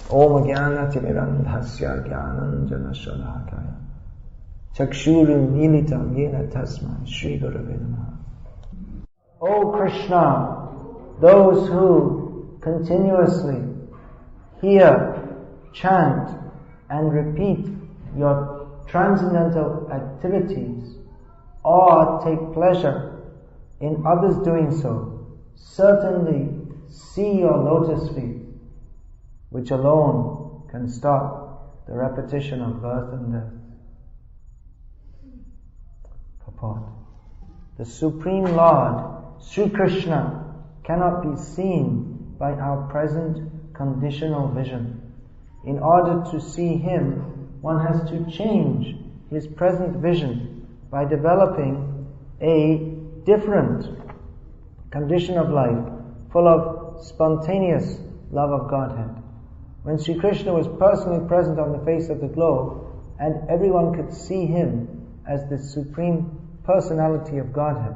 Om Jnana Timirandhasya Jnananjana Shalakaya Chakshuru Militam Yena Tasmai Shri Gurave Namaha. O Krishna, those who continuously hear, chant and repeat your transcendental activities or take pleasure in others doing so, certainly see your lotus feet, which alone can stop the repetition of birth and death. Purport. The Supreme Lord, Sri Krishna, cannot be seen by our present conditional vision. In order to see Him, one has to change his present vision by developing a different condition of life full of spontaneous love of Godhead. When Sri Krishna was personally present on the face of the globe and everyone could see Him as the Supreme Personality of Godhead.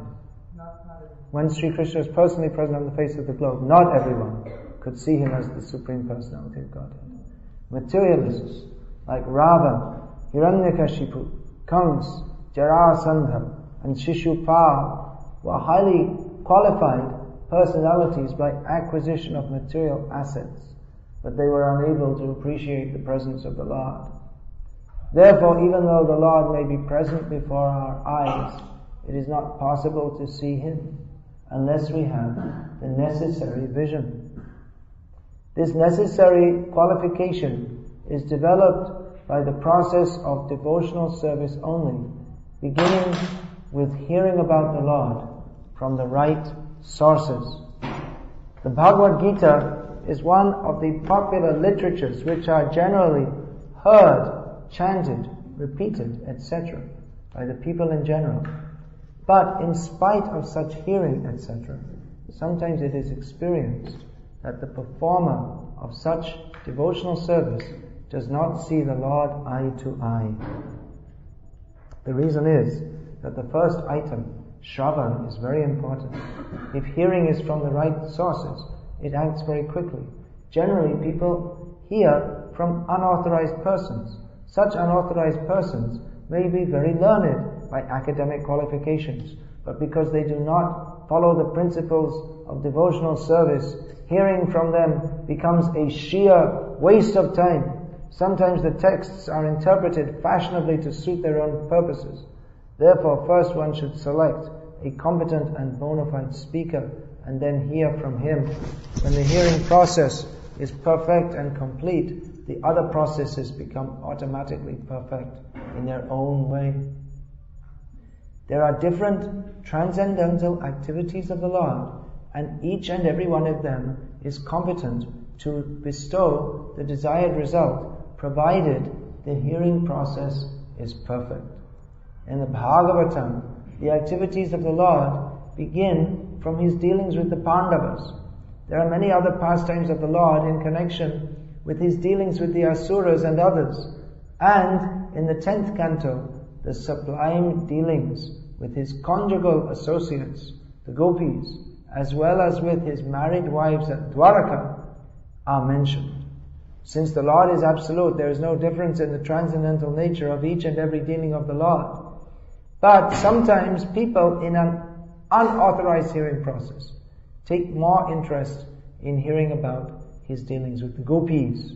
When Sri Krishna was personally present on the face of the globe, not everyone could see Him as the Supreme Personality of Godhead. Materialists like Ravan, Hiranyakashipu, Kans, Jarasandha and Shishupal were highly qualified personalities by acquisition of material assets, but they were unable to appreciate the presence of the Lord. Therefore, even though the Lord may be present before our eyes, it is not possible to see Him unless we have the necessary vision. This necessary qualification is developed by the process of devotional service only, beginning with hearing about the Lord from the right sources. The Bhagavad-gita is one of the popular literatures which are generally heard, chanted, repeated, etc. by the people in general. But in spite of such hearing, etc., sometimes it is experienced that the performer of such devotional service does not see the Lord eye to eye. The reason is that the first item, Shravan, is very important. If hearing is from the right sources, it acts very quickly. Generally, people hear from unauthorized persons. Such unauthorized persons may be very learned by academic qualifications, but because they do not follow the principles of devotional service, hearing from them becomes a sheer waste of time. Sometimes the texts are interpreted fashionably to suit their own purposes. Therefore, first one should select a competent and bona fide speaker and then hear from him. When the hearing process is perfect and complete, the other processes become automatically perfect in their own way. There are different transcendental activities of the Lord, and each and every one of them is competent to bestow the desired result, provided the hearing process is perfect. In the Bhagavatam, the activities of the Lord begin from His dealings with the Pandavas. There are many other pastimes of the Lord in connection with His dealings with the Asuras and others. And in the 10th canto, the sublime dealings with His conjugal associates, the gopis, as well as with His married wives at Dwaraka, are mentioned. Since the Lord is absolute, there is no difference in the transcendental nature of each and every dealing of the Lord. But sometimes people in an unauthorized hearing process take more interest in hearing about His dealings with the gopis.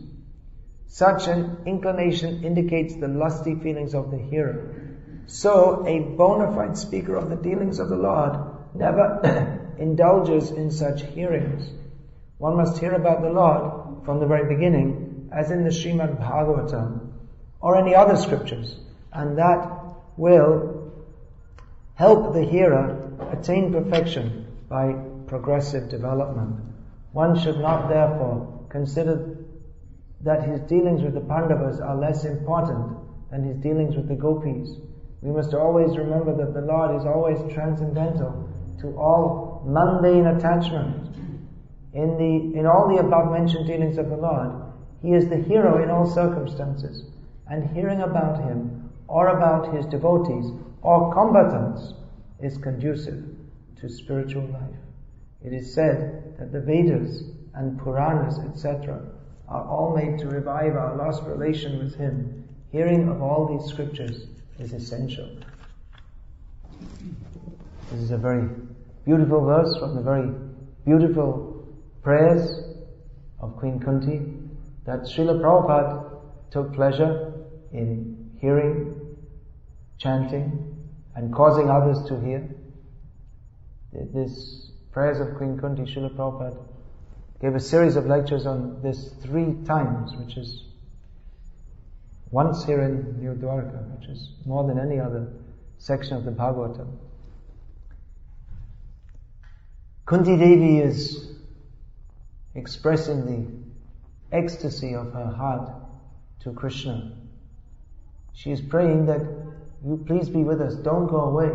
Such an inclination indicates the lusty feelings of the hearer. So, a bona fide speaker of the dealings of the Lord never indulges in such hearings. One must hear about the Lord from the very beginning, as in the Srimad Bhagavatam or any other scriptures, and that will help the hearer attain perfection by progressive development. One should not therefore consider that his dealings with the Pandavas are less important than his dealings with the gopis. We must always remember that the Lord is always transcendental to all mundane attachment. In all the above mentioned dealings of the Lord, He is the hero in all circumstances, and hearing about Him or about His devotees or combatants is conducive to spiritual life. It is said that the Vedas and Puranas, etc., are all made to revive our lost relation with Him. Hearing of all these scriptures is essential. This is a very beautiful verse from the very beautiful prayers of Queen Kunti, that Srila Prabhupada took pleasure in hearing, chanting, and causing others to hear. This prayers of Queen Kunti, Srila Prabhupada gave a series of lectures on this 3 times, which is once here in New Dwarka, which is more than any other section of the Bhagavatam. Kunti Devi is expressing the ecstasy of her heart to Krishna. She is praying that you please be with us, don't go away.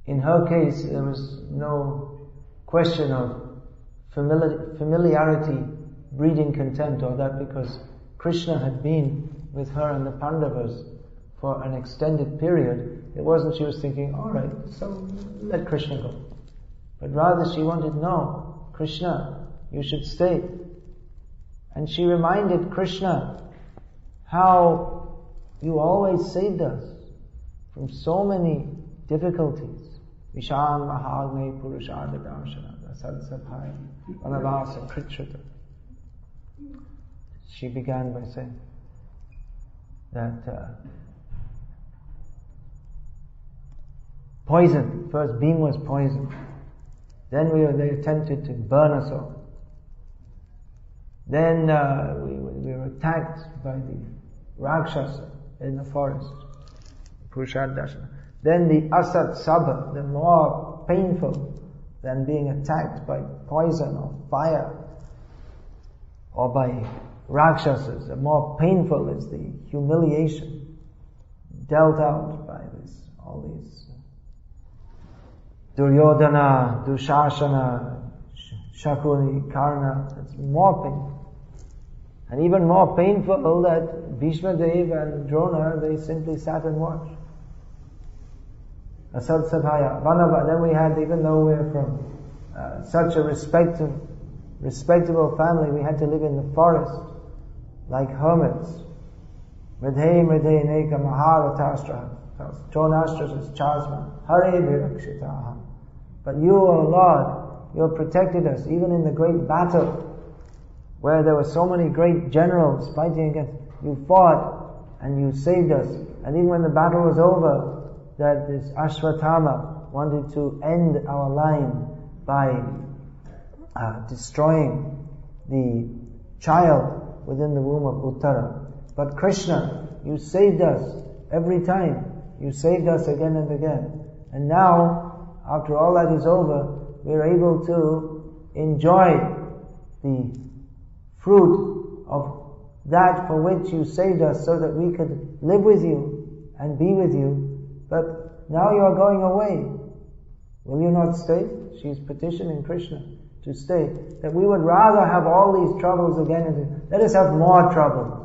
In her case, there was no question of familiarity breeding contempt, or that because Krishna had been with her and the Pandavas for an extended period, it wasn't she was thinking, alright, so let Krishna go. But rather she wanted, no, Krishna, you should stay. And she reminded Krishna how you always saved us from so many difficulties. Visham Mahagne Purushadha Darshana Sadsabhaya Vanavasa Kritrata. She began by saying that poison, first beam was poison, then they attempted to burn us all. Then we were attacked by the Rakshasa in the forest, Purushadha Darshana. Then the Asat Sabha, the more painful than being attacked by poison or fire or by Rakshasas, the more painful is the humiliation dealt out by all these Duryodhana, Dushasana, Shakuni, Karna. It's more painful. And even more painful that Bhishma Dev and Drona, they simply sat and watched. Asad Sabhaya, Vanava. Then we had, even though we're from such a respectable family, we had to live in the forest like hermits. Mridhe Mridhe Neka Maharatastra Chonastras Chasma Hare Virakshitaha. But you, O Lord, you have protected us even in the great battle where there were so many great generals fighting against. You fought and you saved us. And even when the battle was over, that this Ashwatthama wanted to end our line by destroying the child within the womb of Uttara. But Krishna, you saved us every time. You saved us again and again. And now, after all that is over, we're able to enjoy the fruit of that for which you saved us, so that we could live with you and be with you. But now you are going away. Will you not stay? She is petitioning Krishna to stay. That we would rather have all these troubles again and again. Let us have more troubles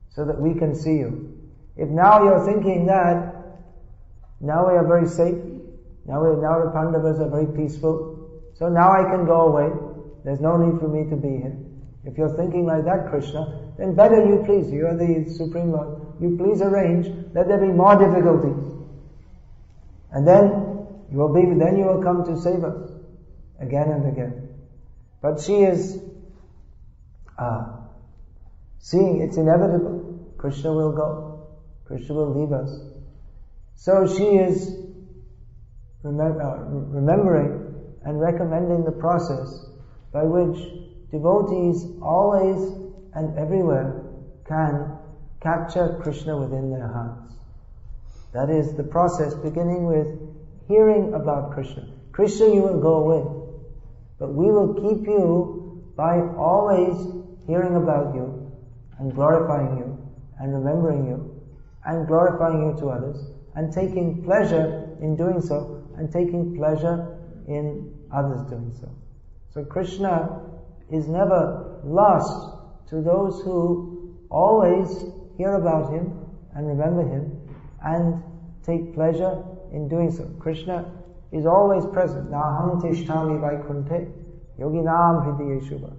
so that we can see you. If now you're thinking that now we are very safe, now the Pandavas are very peaceful, so now I can go away, there's no need for me to be here. If you're thinking like that, Krishna, then better you please, you are the Supreme Lord, you please arrange that there be more difficulties. And then you will come to save us again and again. But she is seeing it's inevitable. Krishna will go. Krishna will leave us. So she is remembering and recommending the process by which devotees always and everywhere can capture Krishna within their hearts. That is the process beginning with hearing about Krishna. Krishna, you will go away, but we will keep you by always hearing about you and glorifying you and remembering you and glorifying you to others and taking pleasure in doing so and taking pleasure in others doing so. So Krishna is never lost to those who always hear about him and remember him and take pleasure in doing so. Krishna is always present. Naham tishtami vaikunte yoginam hridayeshuva.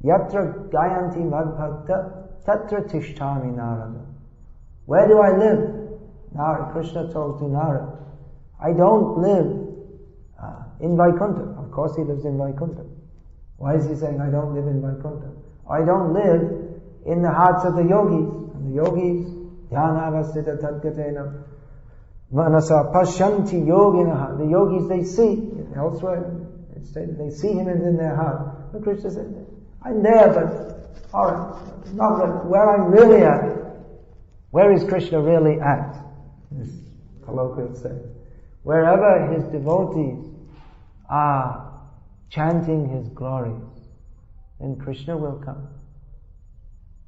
Yatra gayanti madbhakta tatra tishtami narada. Where do I live? Narada, Krishna told to Narada, I don't live in Vaikuntha. Of course he lives in Vaikuntha. Why is he saying I don't live in Vaikuntha? I don't live in the hearts of the yogis. And the yogis, dhyanavasthita tadgatena manasa pashyanti yoginaha. The yogis, they see, elsewhere it's stated, they see him in their heart. But Krishna said, I'm there, but alright, not that, where I'm really at. Where is Krishna really at? This colloquial saying. Wherever his devotees are chanting his glories, then Krishna will come.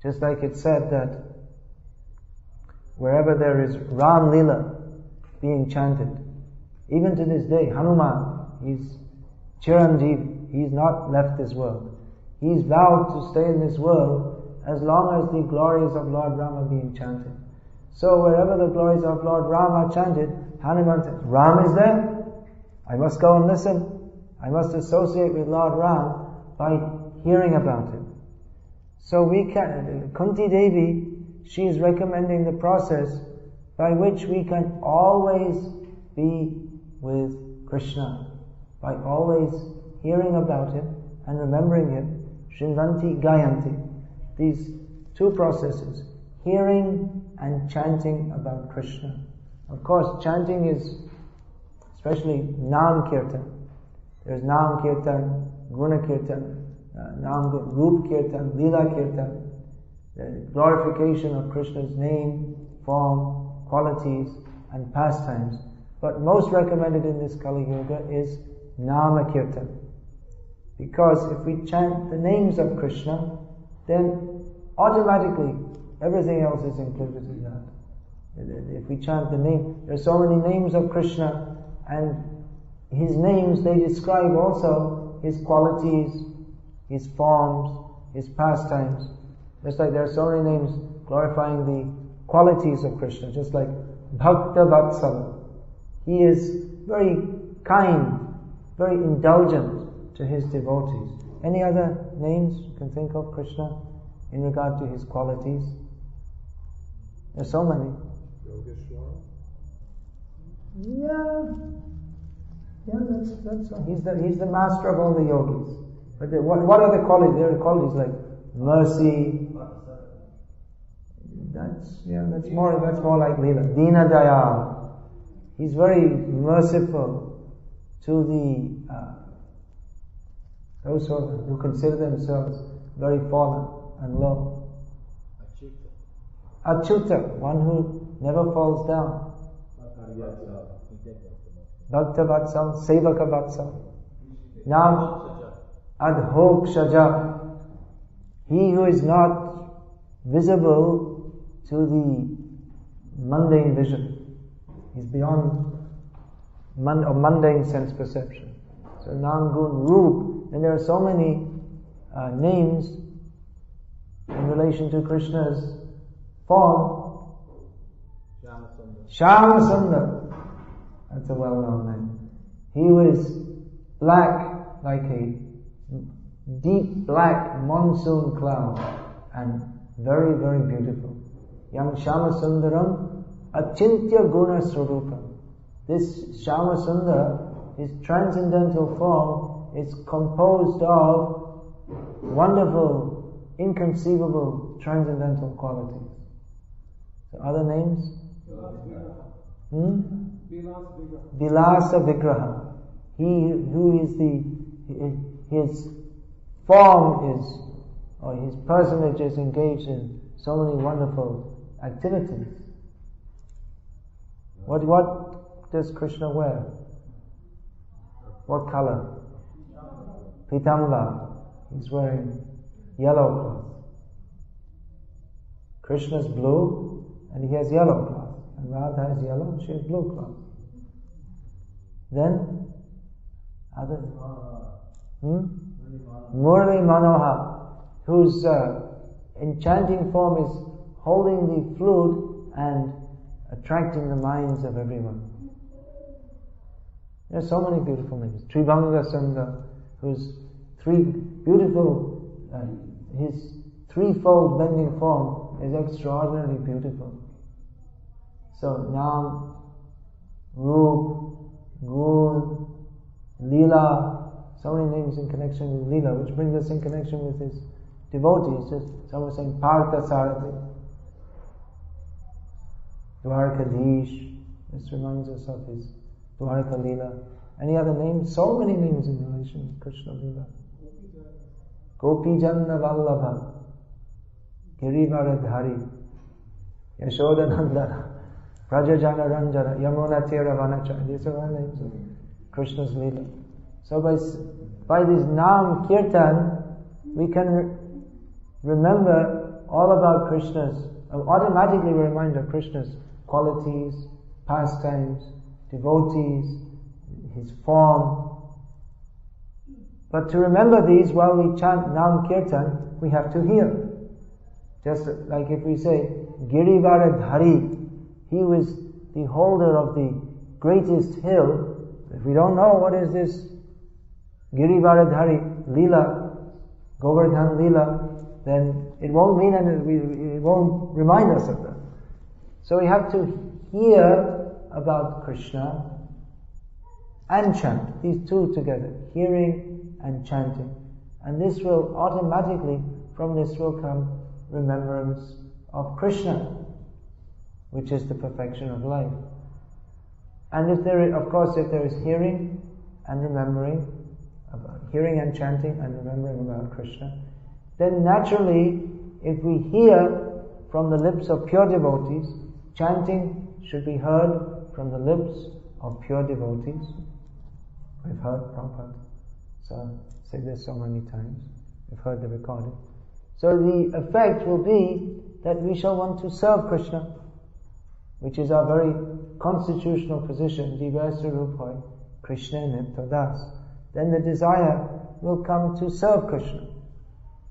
Just like it said that wherever there is Ram Lila being chanted, even to this day, Hanuman, he's Chiranjeevi, he's not left this world. He's vowed to stay in this world as long as the glories of Lord Ram are being chanted. So wherever the glories of Lord Ram are chanted, Hanuman says, Ram is there? I must go and listen. I must associate with Lord Ram by hearing about him. So we can, Kunti Devi, she is recommending the process by which we can always be with Krishna, by always hearing about him and remembering him. Shrinvanti Gayanti. These two processes, hearing and chanting about Krishna. Of course, chanting is especially Nam Kirtan. There's Nam Kirtan, Guna Kirtan, Rup Kirtan, Lila Kirtan, the glorification of Krishna's name, form, qualities, and pastimes. But most recommended in this Kali Yuga is Nama Kirtan. Because if we chant the names of Krishna, then automatically everything else is included in that. If we chant the name, there are so many names of Krishna, and his names, they describe also his qualities, his forms, his pastimes. Just like there are so many names glorifying the qualities of Krishna, just like Bhakta Vatsala. He is very kind, very indulgent to his devotees. Any other names you can think of Krishna in regard to his qualities? There are so many. Yogeshwara? That's he's the master of all the yogis. But what are the qualities? There are qualities like mercy. That's more like Leela. Dina Dayal. He's very merciful to the those who consider themselves very fallen and low. Achyuta, one who never falls down. Bhakta Vatsal, Sevaka Vatsal. Now, Adhokshaja, he who is not visible to the mundane vision. He's beyond mundane sense perception. So Nangun Rup, and there are so many names in relation to Krishna's form. Shyama Sundar. That's a well-known name. He was black like a deep black monsoon cloud and very, very beautiful. Yam Shyama Sundaram Achintya Guna Swarupam. This Shyama Sundar, his transcendental form, is composed of wonderful, inconceivable, transcendental qualities. So other names? Vilasa Vigraha. He who is his form is, or his personage is engaged in so many wonderful activities. What does Krishna wear? What color? Pitamba. He's wearing yellow cloth. Krishna's blue and he has yellow cloth. And Radha has yellow and she has blue cloth. Then, others. Murli Manohar, whose enchanting form is holding the flute and attracting the minds of everyone. There are so many beautiful names. Trivanga Sundar, whose three beautiful, his threefold bending form is extraordinarily beautiful. So Nam, Roop, Gun, Leela, so many names in connection with Leela, which brings us in connection with his devotees. Just someone saying Partha Sarathi, Dwarkadish. This reminds us of his Dwarka Leela. Any other names? So many names in relation to Krishna Leela. Gopijanna Vallabha, Girivaradhari, Yashodananda, Rajajana Ranjana, Yamuna Tira Vanacha. These are all names of Krishna's Leela. So by this Nam Kirtan, we can remember all about Krishna's, automatically we remind of Krishna's qualities, pastimes, devotees, his form. But to remember these while we chant Nam Kirtan, we have to hear. Just like if we say, Girivaradhari, he was the holder of the greatest hill. If we don't know what is this Girivaradhari, Leela, Govardhan Leela, then it won't mean anything, it won't remind us of that. So we have to hear about Krishna and chant, these two together, hearing and chanting. And this will automatically, from this will come remembrance of Krishna, which is the perfection of life. And if there is hearing and remembering, hearing and chanting and remembering about Krishna, then naturally, if we hear from the lips of pure devotees, chanting should be heard from the lips of pure devotees. We've heard Prabhupada say this so many times. We've heard the recording. So the effect will be that we shall want to serve Krishna, which is our very constitutional position, Divasa Rupai, Krishna Nitya Das. Then the desire will come to serve Krishna.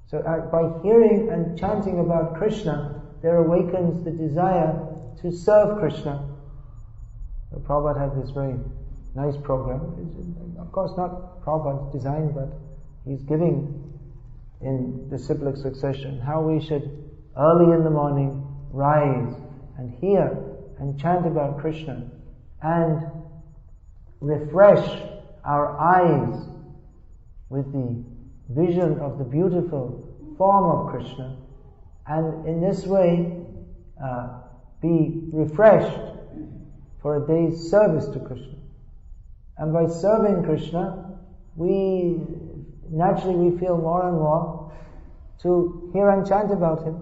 So by hearing and chanting about Krishna, there awakens the desire to serve Krishna. So Prabhupada had this very nice program. It's, of course not Prabhupada's design, but he's giving in disciplic succession how we should early in the morning rise and hear and chant about Krishna and refresh our eyes with the vision of the beautiful form of Krishna, and in this way be refreshed for a day's service to Krishna. And by serving Krishna, we feel more and more to hear and chant about him.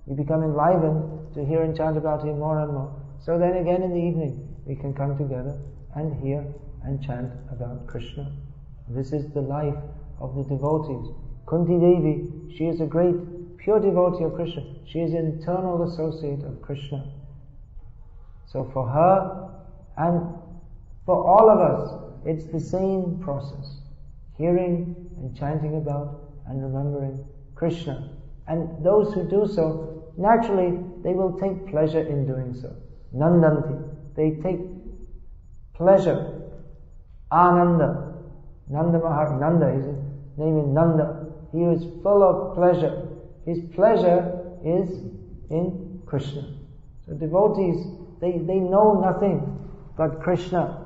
We become enlivened to hear and chant about him more and more. So then again in the evening, we can come together and hear and chant about Krishna. This is the life of the devotees. Kunti Devi, she is a great pure devotee of Krishna. She is an eternal associate of Krishna. So for her and for all of us, it's the same process. Hearing and chanting about and remembering Krishna. And those who do so, naturally, they will take pleasure in doing so. Nandanti, they take pleasure. Ananda, Nanda, his name is Nanda. He is full of pleasure. His pleasure is in Krishna. So devotees, they know nothing but Krishna.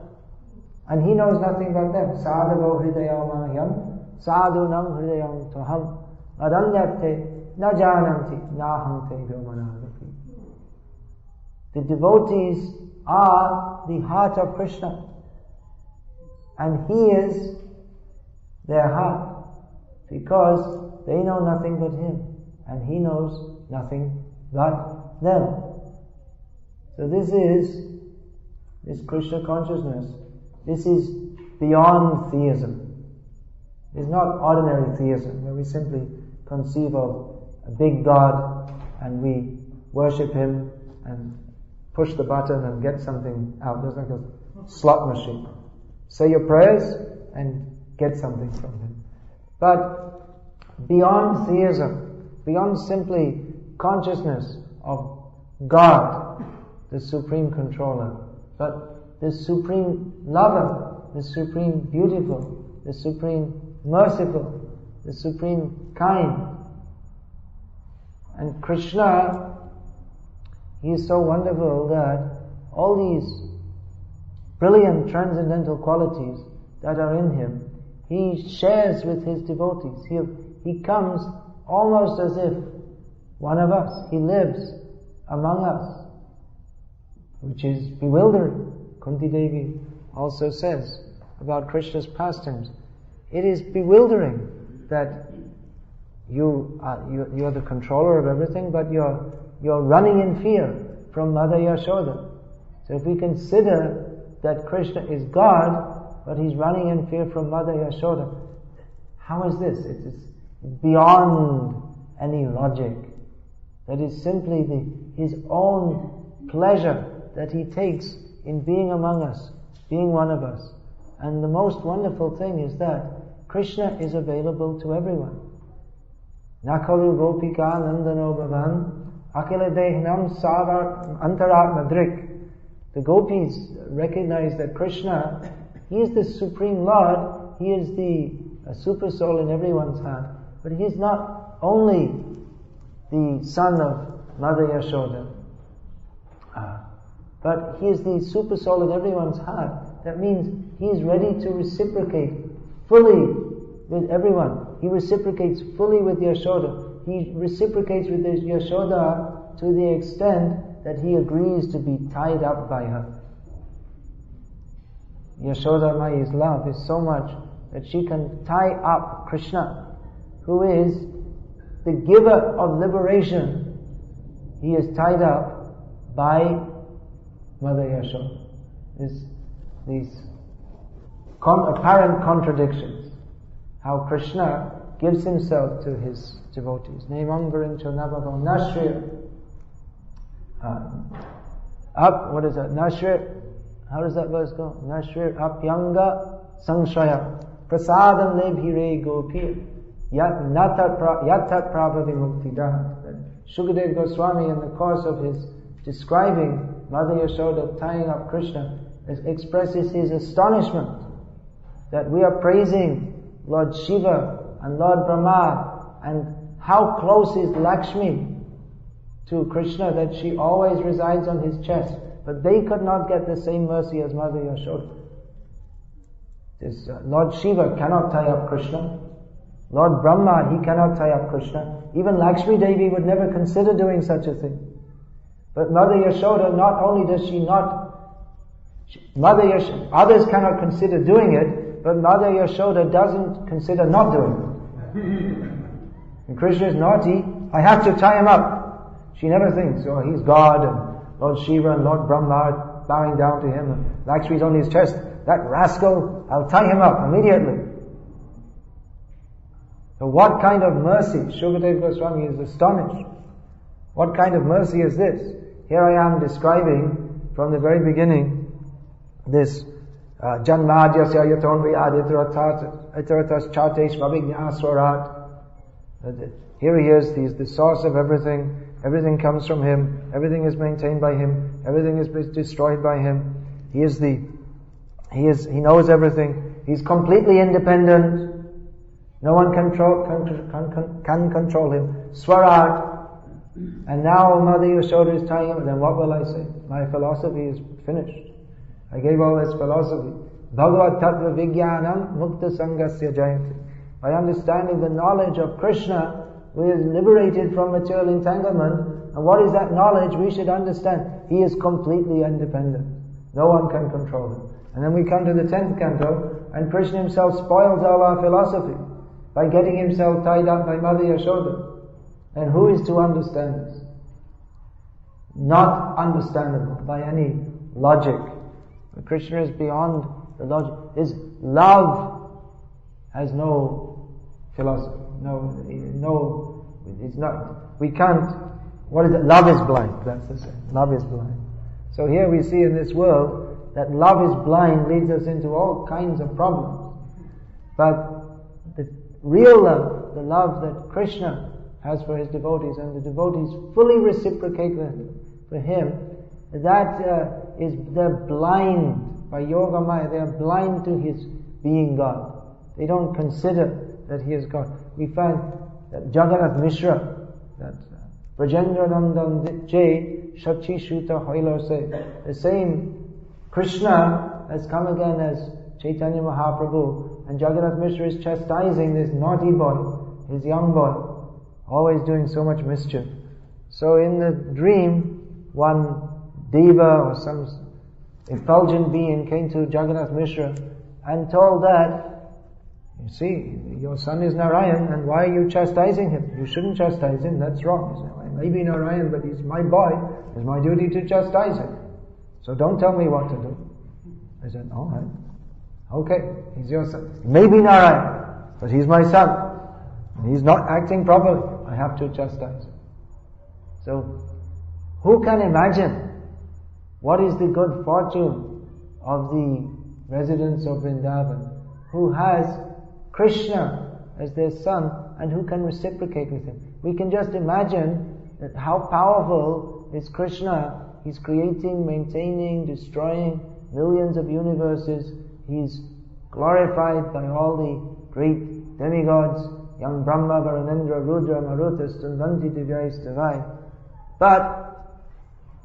And he knows nothing but them. Sadhavo hridayamahyam, sadhunam hridayam toham, adanyate na jananti nahante vyomanagapi. The devotees are the heart of Krishna. And he is their heart. Because they know nothing but him. And he knows nothing but them. So this Krishna consciousness, this is beyond theism. It's not ordinary theism, where we simply conceive of a big God and we worship him and push the button and get something out. There's like a slot machine. Say your prayers and get something from him. But beyond theism, beyond simply consciousness of God, the supreme controller, but the supreme lover, the supreme beautiful, the supreme merciful, the supreme kind. And Krishna, he is so wonderful that all these brilliant transcendental qualities that are in him, he shares with his devotees. He comes almost as if one of us. He lives among us, which is bewildering. Kunti Devi also says about Krishna's pastimes, it is bewildering that you are the controller of everything, but you're running in fear from Mother Yashoda. So if we consider that Krishna is God, but he's running in fear from Mother Yashoda, how is this? It's beyond any logic. That is simply his own pleasure that he takes in being among us, being one of us. And the most wonderful thing is that Krishna is available to everyone. Nakalu gopika nandano bhavan akila dehnam savar antaratmadrik. The gopis recognize that Krishna, he is the supreme Lord, he is the super soul in everyone's heart, but he is not only the son of Mother Yashoda, but he is the super soul in everyone's heart. That means he is ready to reciprocate fully with everyone. He reciprocates fully with Yashoda. He reciprocates with Yashoda to the extent that he agrees to be tied up by her. Yashoda Mai's love is so much that she can tie up Krishna, who is the giver of liberation. He is tied up by Mother Yashoda. These apparent contradictions. How Krishna gives himself to his devotees. Nemangarincho nabhavo nashrir. What is that? Nashrir. How does that verse go? Nashrir apyanga samshaya prasadam lebhire gopir yatat prabhavi muktida. Shukadeva Goswami, in the course of his describing Mother Yashoda tying up Krishna, expresses his astonishment that we are praising Lord Shiva and Lord Brahma, and how close is Lakshmi to Krishna that she always resides on his chest. But they could not get the same mercy as Mother Yashoda. Lord Shiva cannot tie up Krishna. Lord Brahma, he cannot tie up Krishna. Even Lakshmi Devi would never consider doing such a thing. But Mother Yashoda, not only does she not, others cannot consider doing it, but Mother Yashoda doesn't consider not doing it. And Krishna is naughty, I have to tie him up. She never thinks, oh, he's God, and Lord Shiva and Lord Brahma are bowing down to him, and Lakshmi's on his chest. That rascal, I'll tie him up immediately. So what kind of mercy? Shukadeva Goswami is astonished. What kind of mercy is this? Here I am describing from the very beginning this Janmadhyasya yatonvi aditaratas chatesh vavignyaswarat. Here he is, he is the source of everything. Everything comes from him. Everything is maintained by him. Everything is destroyed by him. He knows everything. He's completely independent. No one can control him. Swarat. And now Mother Yashoda is tying him. Then what will I say? My philosophy is finished. I gave all this philosophy. Bhagavad Tattva Vijnanam Mukta Sangasya Jayanti. By understanding the knowledge of Krishna, we are liberated from material entanglement. And what is that knowledge? We should understand. He is completely independent. No one can control him. And then we come to the 10th canto, and Krishna himself spoils all our philosophy by getting himself tied up by Mother Yashoda. And who is to understand this? Not understandable by any logic. Krishna is beyond the logic. His love has no philosophy. No, it's not. We can't. What is it? Love is blind. That's the same. Love is blind. So here we see in this world that love is blind leads us into all kinds of problems. But the real love, the love that Krishna has for his devotees, and the devotees fully reciprocate for him, they're blind by Yoga Maya. They are blind to his being God. They don't consider that he is God. We find that Jagannath Mishra, that Brajendra Nandan Jay Shachi Shuta Hoilo say, the same Krishna has come again as Chaitanya Mahaprabhu, and Jagannath Mishra is chastising this naughty boy, his young boy, always doing so much mischief. So in the dream, one deva or some effulgent being came to Jagannath Mishra and told that, you see, your son is Narayan, and why are you chastising him? You shouldn't chastise him, that's wrong. He said, well, he may be Narayan, but he's my boy, it's my duty to chastise him. So don't tell me what to do. I said, all right. Okay, he's your son. He may be Narayan, but he's my son. And he's not acting properly. I have to chastise him. So, who can imagine what is the good fortune of the residents of Vrindavan who has Krishna as their son and who can reciprocate with him? We can just imagine that how powerful is Krishna. He's creating, maintaining, destroying millions of universes. He's glorified by all the great demigods, young Brahma, Varanendra, Rudra, Maruta, Stunvanti, Divyai, Stavai. But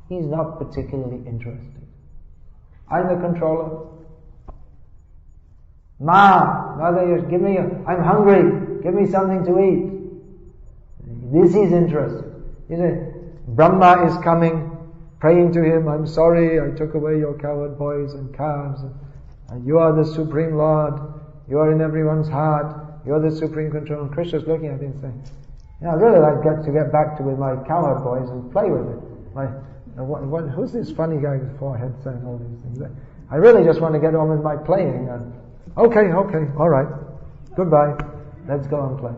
he's not particularly interested. I'm the controller. Mother, give me I'm hungry, give me something to eat. This he's interested. You know, Brahma is coming, praying to him, I'm sorry, I took away your cowherd boys and calves, and you are the Supreme Lord, you are in everyone's heart, you are the Supreme Controller. And Krishna's looking at him and saying, you know, I'd really like to get back with my cowherd boys and play with it. Who's this funny guy with forehead saying all these things? I really just want to get on with my playing. Okay, alright, goodbye, let's go and play.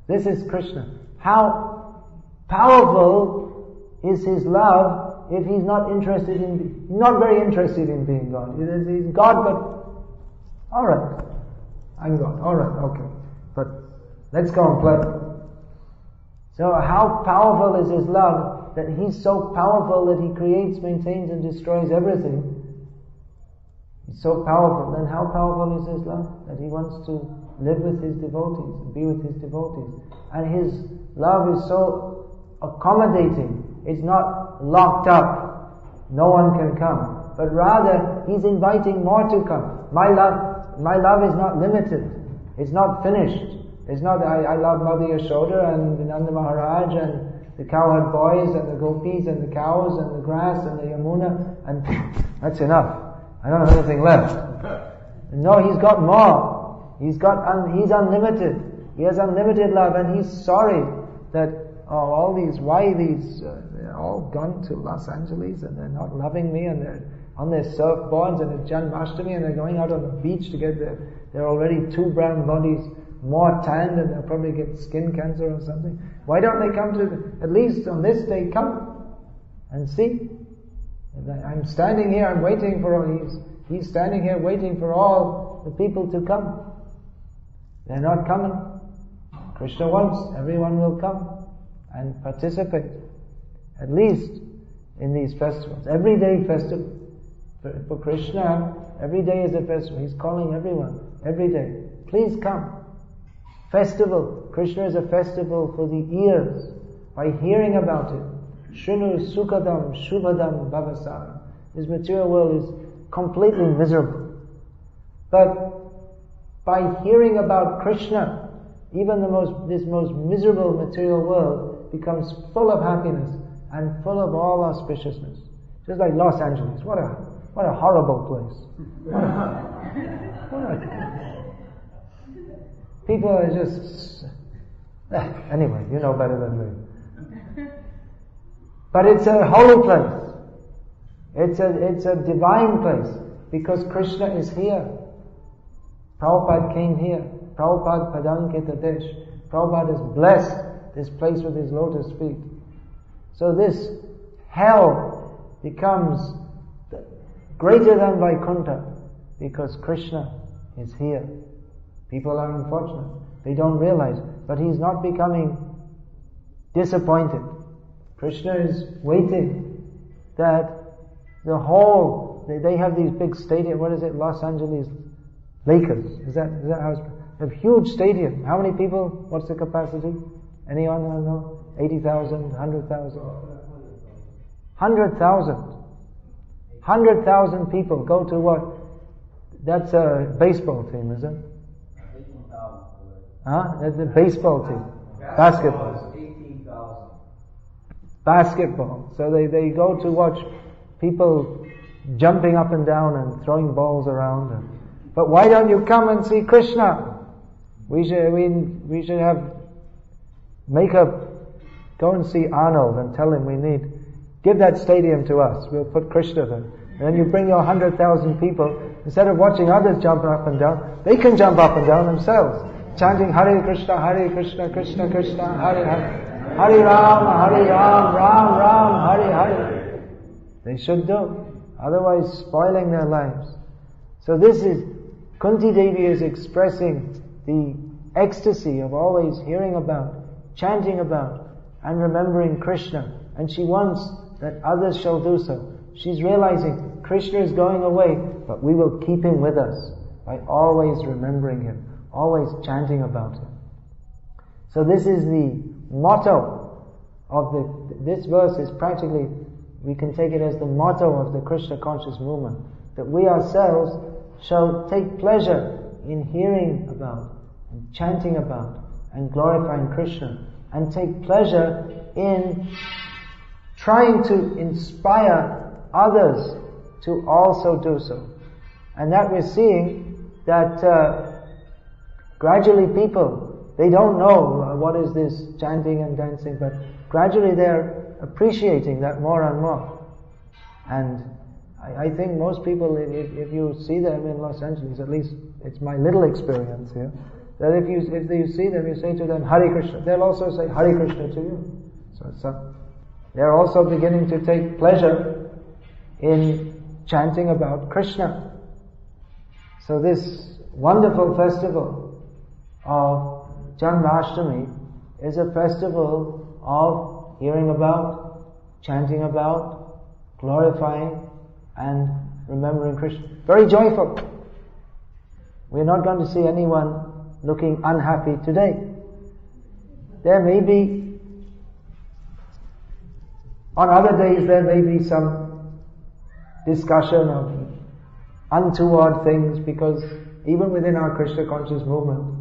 This is Krishna. How powerful is his love if he's not not very interested in being God. He's God, but alright, I'm God, alright, okay, but let's go and play. So how powerful is his love that he's so powerful that he creates, maintains and destroys everything. He's so powerful. Then how powerful is his love? That he wants to live with his devotees and be with his devotees. And his love is so accommodating. It's not locked up. No one can come. But rather, he's inviting more to come. My love is not limited. It's not finished. It's not that I love Mother Yashoda and Nanda Maharaj and the cowherd boys and the gopis and the cows and the grass and the Yamuna, and that's enough. I don't have anything left. No, he's got more. He's unlimited. He has unlimited love, and he's sorry that they're all gone to Los Angeles and they're not loving me, and they're on their surfboards and it's Janmashtami and they're going out on the beach to get they're already 2 brown bodies more tanned and they'll probably get skin cancer or something. Why don't they come to, at least on this day, come and see? I'm standing here, I'm waiting for, he's standing here waiting for all the people to come. They're not coming. Krishna wants everyone will come and participate, at least in these festivals. Everyday festival. For Krishna, every day is a festival. He's calling everyone, every day. Please come. Festival. Krishna is a festival for the ears. By hearing about it. Shunu sukadam shubhadam bhavasara. This material world is completely miserable. But by hearing about Krishna, even this most miserable material world becomes full of happiness and full of all auspiciousness. Just like Los Angeles. What a horrible place. People are just... Anyway, you know better than me. But it's a holy place. It's a divine place. Because Krishna is here. Prabhupada came here. Prabhupada Padankita Desh. Prabhupada has blessed this place with his lotus feet. So this hell becomes greater than Vaikuntha because Krishna is here. People are unfortunate. They don't realize. But he's not becoming disappointed. Krishna is waiting that the whole, they have these big stadium, what is it, Los Angeles Lakers. Is that how it's, A huge stadium. How many people? What's the capacity? Anyone know? 80,000, 100,000? 100,000. 100,000 people go to what? That's a baseball team, is it? Huh? That's a baseball team. Basketball. 18,000. Basketball. So they go to watch people jumping up and down and throwing balls around. But why don't you come and see Krishna? We should go and see Arnold and tell him give that stadium to us. We'll put Krishna there. And then you bring your 100,000 people. Instead of watching others jump up and down, they can jump up and down themselves, chanting Hare Krishna, Krishna Krishna, Hare Hare, Hare Ram, Ram Ram, Hare Hare. They should do. Otherwise spoiling their lives. So this is, Kunti Devi is expressing the ecstasy of always hearing about, chanting about, and remembering Krishna. And she wants that others shall do so. She's realizing Krishna is going away, but we will keep him with us by always remembering him, always chanting about him. So this is the motto of this verse is practically, we can take it as the motto of the Krishna conscious movement, that we ourselves shall take pleasure in hearing about, and chanting about, and glorifying Krishna, and take pleasure in trying to inspire others to also do so. And that we're seeing that gradually people, they don't know what is this chanting and dancing, but gradually they're appreciating that more and more. And I think most people, if you see them in Los Angeles, at least it's my little experience here, that if you see them, you say to them, Hare Krishna, they'll also say Hare Krishna to you. So they're also beginning to take pleasure in chanting about Krishna. So this wonderful festival of Janmashtami is a festival of hearing about, chanting about, glorifying and remembering Krishna. Very joyful. We're not going to see anyone looking unhappy today. There may be, on other days there may be some discussion of untoward things, because even within our Krishna conscious movement,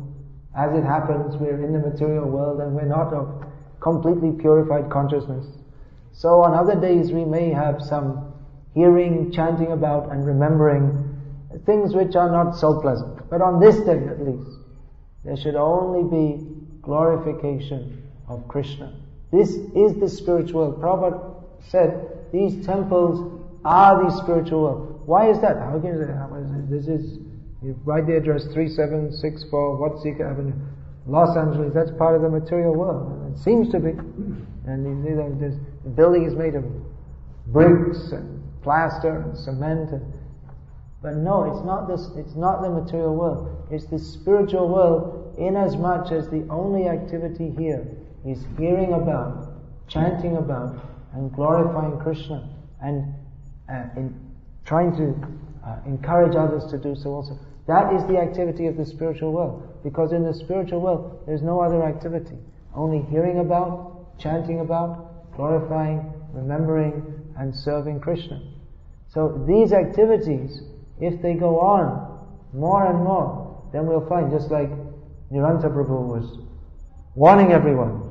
as it happens, we're in the material world and we're not of completely purified consciousness. So on other days we may have some hearing, chanting about and remembering things which are not so pleasant. But on this day at least, there should only be glorification of Krishna. This is the spiritual world. Prabhupada said, these temples are the spiritual world. Why is that? How can you say, this is, you write the address 3764 Watsika Avenue, Los Angeles, that's part of the material world. It seems to be. And you see that the building is made of bricks and plaster and cement. But no, it's not the material world. It's the spiritual world, inasmuch as the only activity here is hearing about, chanting about, and glorifying Krishna, and in trying to encourage others to do so also. That is the activity of the spiritual world. Because in the spiritual world, there's no other activity. Only hearing about, chanting about, glorifying, remembering, and serving Krishna. So these activities, if they go on more and more, then we'll find, just like Niranta Prabhu was warning everyone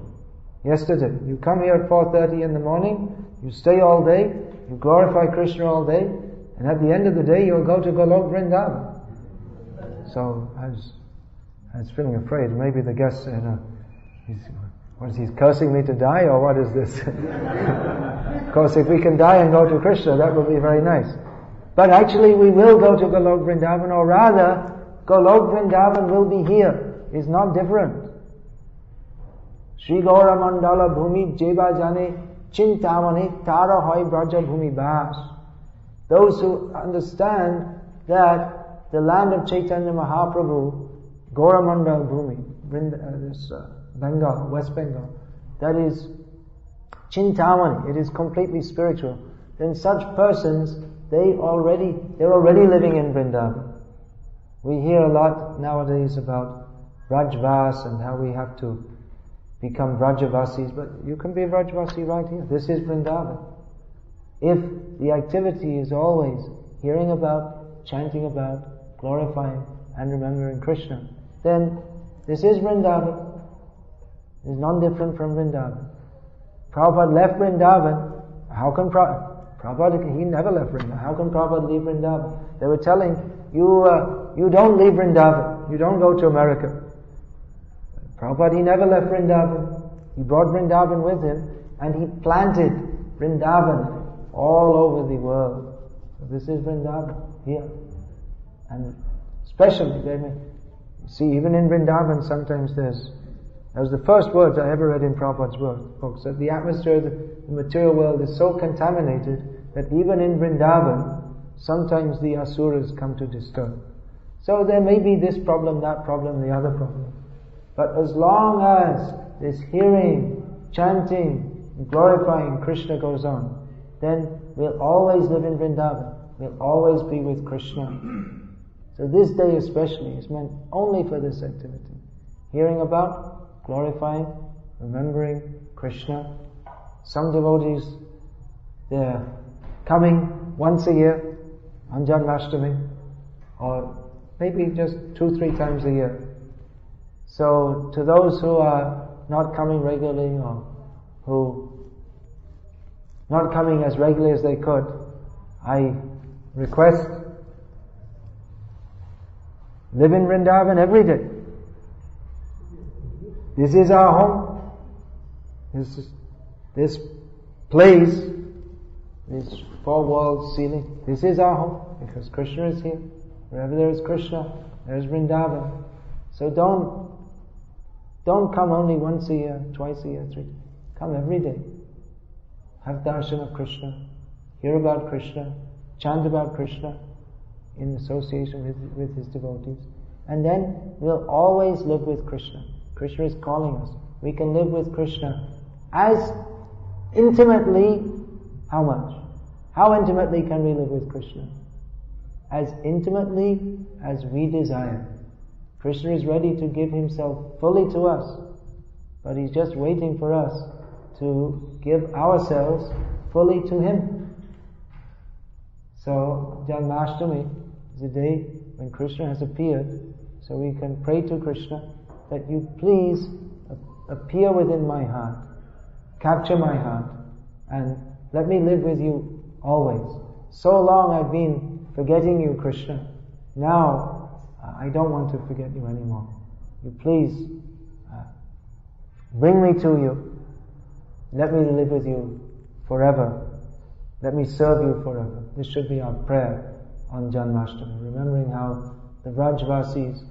yesterday, you come here at 4:30 in the morning, you stay all day, you glorify Krishna all day, and at the end of the day you'll go to Golok Vrindavan. So I was feeling afraid. Maybe the guest said, he's cursing me to die, or what is this? Of course, if we can die and go to Krishna, that would be very nice. But actually we will go to Golok Vrindavan, or rather, Golok Vrindavan will be here. It's not different. Shri Gaura Mandala Bhumi Jeba Jane Chintamani Tara Hoy Braja Bhumi Bas. Those who understand that the land of Chaitanya Mahaprabhu, Gauramandal Bhumi, Bengal, West Bengal, that is Chintamani, it is completely spiritual. Then such persons, they're already living in Vrindavan. We hear a lot nowadays about Vrajvas and how we have to become Vrajavasis, but you can be a Vrajvasi right here. This is Vrindavan. If the activity is always hearing about, chanting about, glorifying and remembering Krishna, then this is Vrindavan. It's non-different from Vrindavan. Prabhupada left Vrindavan. How can Prabhupada, he never left Vrindavan. How can Prabhupada leave Vrindavan? They were telling, you don't leave Vrindavan. You don't go to America. Prabhupada, he never left Vrindavan. He brought Vrindavan with him and he planted Vrindavan all over the world. So this is Vrindavan here. And especially, see, even in Vrindavan sometimes that was the first words I ever read in Prabhupada's books, that the atmosphere of the material world is so contaminated that even in Vrindavan, sometimes the asuras come to disturb. So there may be this problem, that problem, the other problem. But as long as this hearing, chanting, glorifying Krishna goes on, then we'll always live in Vrindavan. We'll always be with Krishna. So this day especially is meant only for this activity. Hearing about, glorifying, remembering Krishna. Some devotees, they're coming once a year on Janmashtami, or maybe just 2-3 times a year. So to those who are not coming regularly or who not coming as regularly as they could, I request, live in Vrindavan every day. This is our home. This place, this 4-walled ceiling, this is our home because Krishna is here. Wherever there is Krishna, there is Vrindavan. So don't come only once a year, twice a year, 3 times. Come every day. Have darshan of Krishna, hear about Krishna, chant about Krishna in association with his devotees. And then we'll always live with Krishna. Krishna is calling us. We can live with Krishna as intimately, how much? How intimately can we live with Krishna? As intimately as we desire. Krishna is ready to give himself fully to us, but he's just waiting for us to give ourselves fully to him. So Janmashtami is a day when Krishna has appeared, so we can pray to Krishna that you please appear within my heart, capture my heart, and let me live with you always. So long I've been forgetting you, Krishna. Now I don't want to forget you anymore. You please bring me to you. Let me live with you forever. Let me serve you forever. This should be our prayer on Janmashtami, remembering how the Vrajvasis,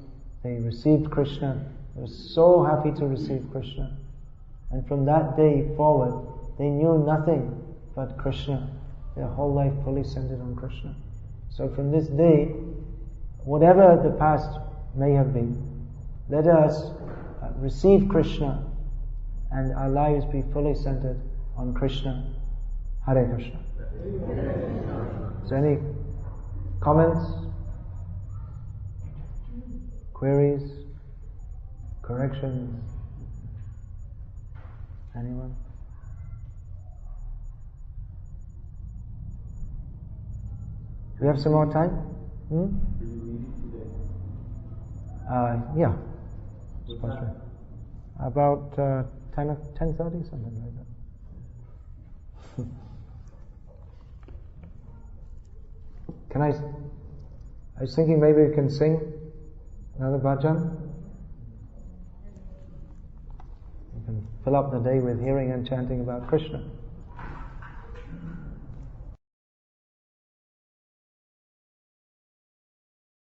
they received Krishna. They were so happy to receive Krishna. And from that day forward, they knew nothing but Krishna. Their whole life fully centered on Krishna. So from this day, whatever the past may have been, let us receive Krishna and our lives be fully centered on Krishna. Hare Krishna. Is there any comments, queries, corrections? Anyone? Do we have some more time? Yeah. Supposed to. About 10:30, something like that. I was thinking maybe we can sing another bhajan. We can fill up the day with hearing and chanting about Krishna.